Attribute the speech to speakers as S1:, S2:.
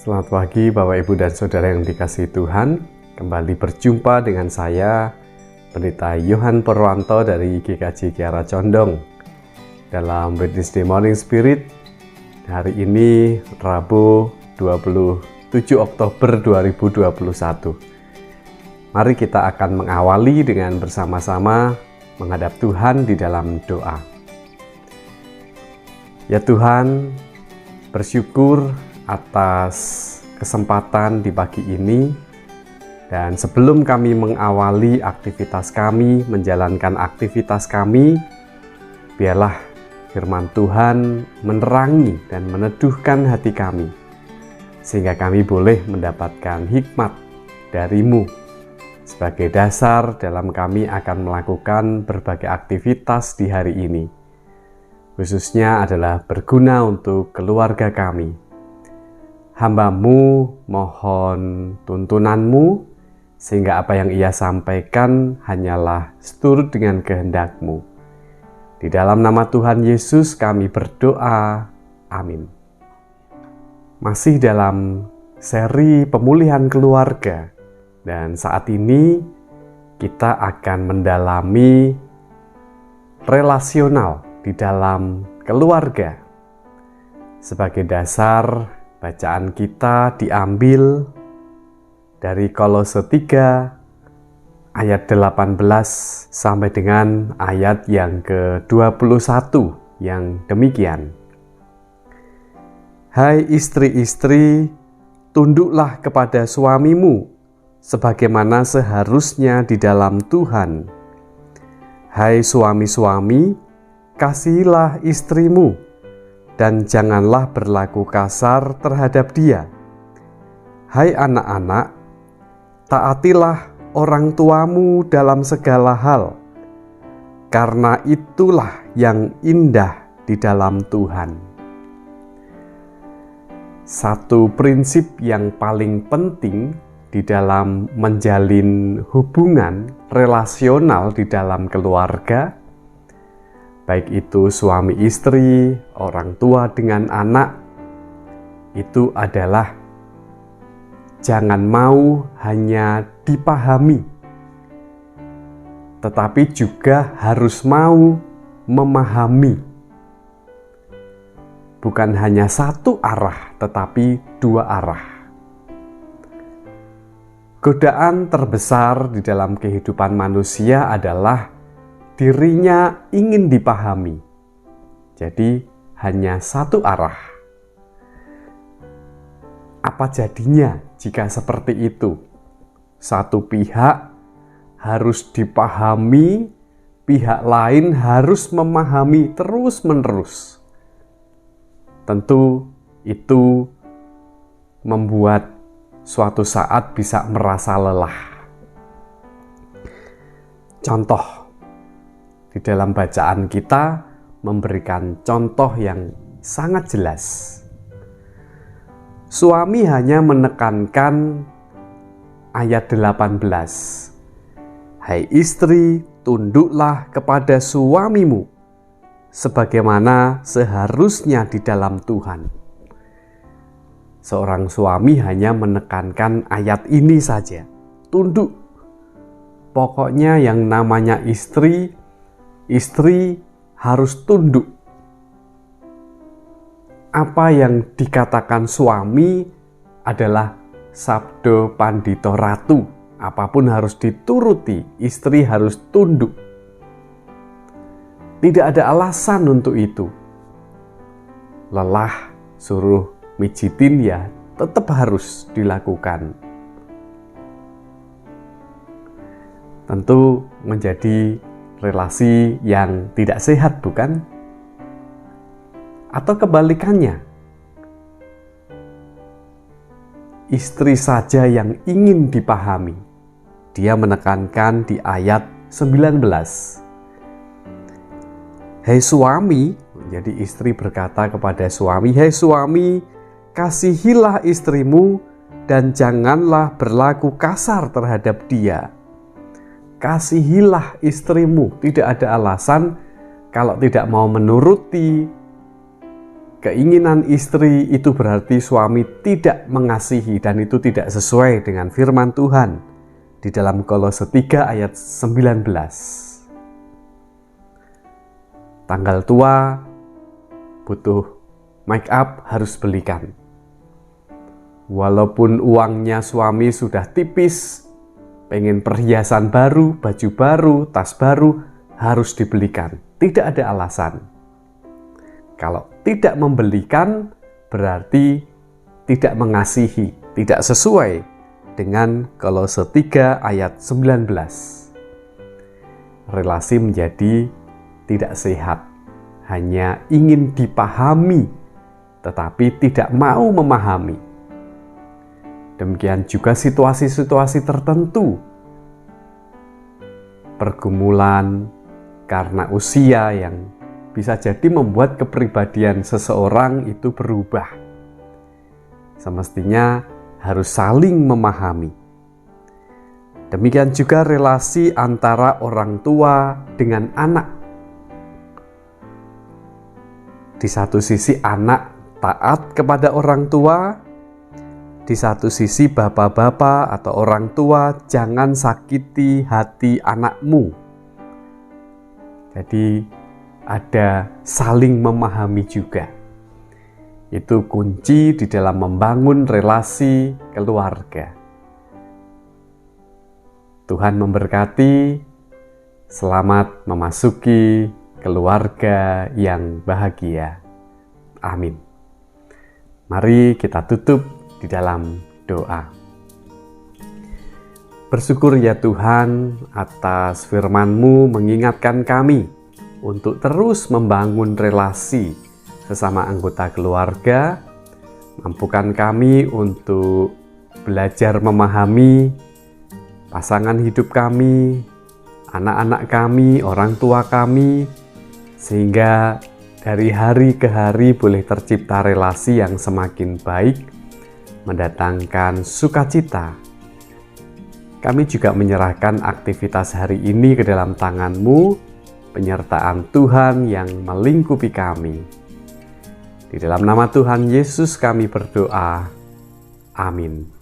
S1: Selamat pagi Bapak Ibu dan Saudara yang dikasihi Tuhan. Kembali berjumpa dengan saya, Pendeta Yohan Purwanto dari GKJ Kiara Condong dalam Wednesday Morning Spirit. Hari ini Rabu 27 Oktober 2021. Mari kita akan mengawali dengan bersama-sama menghadap Tuhan di dalam doa. Ya Tuhan, bersyukur atas kesempatan di pagi ini, dan sebelum kami mengawali aktivitas kami, menjalankan aktivitas kami, biarlah firman Tuhan menerangi dan meneduhkan hati kami, sehingga kami boleh mendapatkan hikmat dari-Mu sebagai dasar dalam kami akan melakukan berbagai aktivitas di hari ini, khususnya adalah berguna untuk keluarga kami. Hamba-Mu mohon tuntunan-Mu, sehingga apa yang ia sampaikan hanyalah seturut dengan kehendak-Mu. Di dalam nama Tuhan Yesus kami berdoa, amin. Masih dalam seri pemulihan keluarga, dan saat ini kita akan mendalami relasional di dalam keluarga. Sebagai dasar, bacaan kita diambil dari Kolose 3 ayat 18 sampai dengan ayat yang ke-21 yang demikian. Hai istri-istri, tunduklah kepada suamimu sebagaimana seharusnya di dalam Tuhan. Hai suami-suami, kasihilah istrimu dan janganlah berlaku kasar terhadap dia. Hai anak-anak, taatilah orang tuamu dalam segala hal, karena itulah yang indah di dalam Tuhan. Satu prinsip yang paling penting di dalam menjalin hubungan relasional di dalam keluarga, baik itu suami istri, orang tua dengan anak, itu adalah jangan mau hanya dipahami, tetapi juga harus mau memahami. Bukan hanya satu arah, tetapi dua arah. Godaan terbesar di dalam kehidupan manusia adalah dirinya ingin dipahami. Jadi hanya satu arah. Apa jadinya jika seperti itu? Satu pihak harus dipahami, pihak lain harus memahami terus-menerus. Tentu itu membuat suatu saat bisa merasa lelah. Contoh di dalam bacaan kita memberikan contoh yang sangat jelas. Suami hanya menekankan ayat 18. Hai istri, tunduklah kepada suamimu sebagaimana seharusnya di dalam Tuhan. Seorang suami hanya menekankan ayat ini saja. Tunduk. Pokoknya yang namanya istri harus tunduk. Apa yang dikatakan suami adalah sabdo pandito ratu. Apapun harus dituruti, istri harus tunduk. Tidak ada alasan untuk itu. Lelah, suruh mijitin ya tetap harus dilakukan. Tentu menjadi relasi yang tidak sehat, bukan? Atau kebalikannya, istri saja yang ingin dipahami. Dia menekankan di ayat 19. Hai suami, jadi istri berkata kepada suami, hai suami, kasihilah istrimu dan janganlah berlaku kasar terhadap dia. Kasihilah istrimu, tidak ada alasan kalau tidak mau menuruti keinginan istri itu berarti suami tidak mengasihi, dan itu tidak sesuai dengan firman Tuhan di dalam Kolose 3 ayat 19. Tanggal tua butuh make up, harus belikan. Walaupun uangnya suami sudah tipis, pengen perhiasan baru, baju baru, tas baru, harus dibelikan. Tidak ada alasan. Kalau tidak membelikan, berarti tidak mengasihi, tidak sesuai dengan Kolose 3 ayat 19. Relasi menjadi tidak sehat, hanya ingin dipahami, tetapi tidak mau memahami. Demikian juga situasi-situasi tertentu, pergumulan karena usia yang bisa jadi membuat kepribadian seseorang itu berubah. Semestinya harus saling memahami. Demikian juga relasi antara orang tua dengan anak. Di satu sisi anak taat kepada orang tua, di satu sisi bapak-bapak atau orang tua jangan sakiti hati anakmu. Jadi ada saling memahami juga. Itu kunci di dalam membangun relasi keluarga. Tuhan memberkati. Selamat memasuki keluarga yang bahagia. Amin. Mari kita tutup di dalam doa. Bersyukur ya Tuhan atas firman-Mu mengingatkan kami untuk terus membangun relasi sesama anggota keluarga. Mampukan kami untuk belajar memahami pasangan hidup kami, anak-anak kami, orang tua kami, sehingga dari hari ke hari boleh tercipta relasi yang semakin baik, mendatangkan sukacita. Kami juga menyerahkan aktivitas hari ini ke dalam tangan-Mu, penyertaan Tuhan yang melingkupi kami. Di dalam nama Tuhan Yesus kami berdoa. Amin.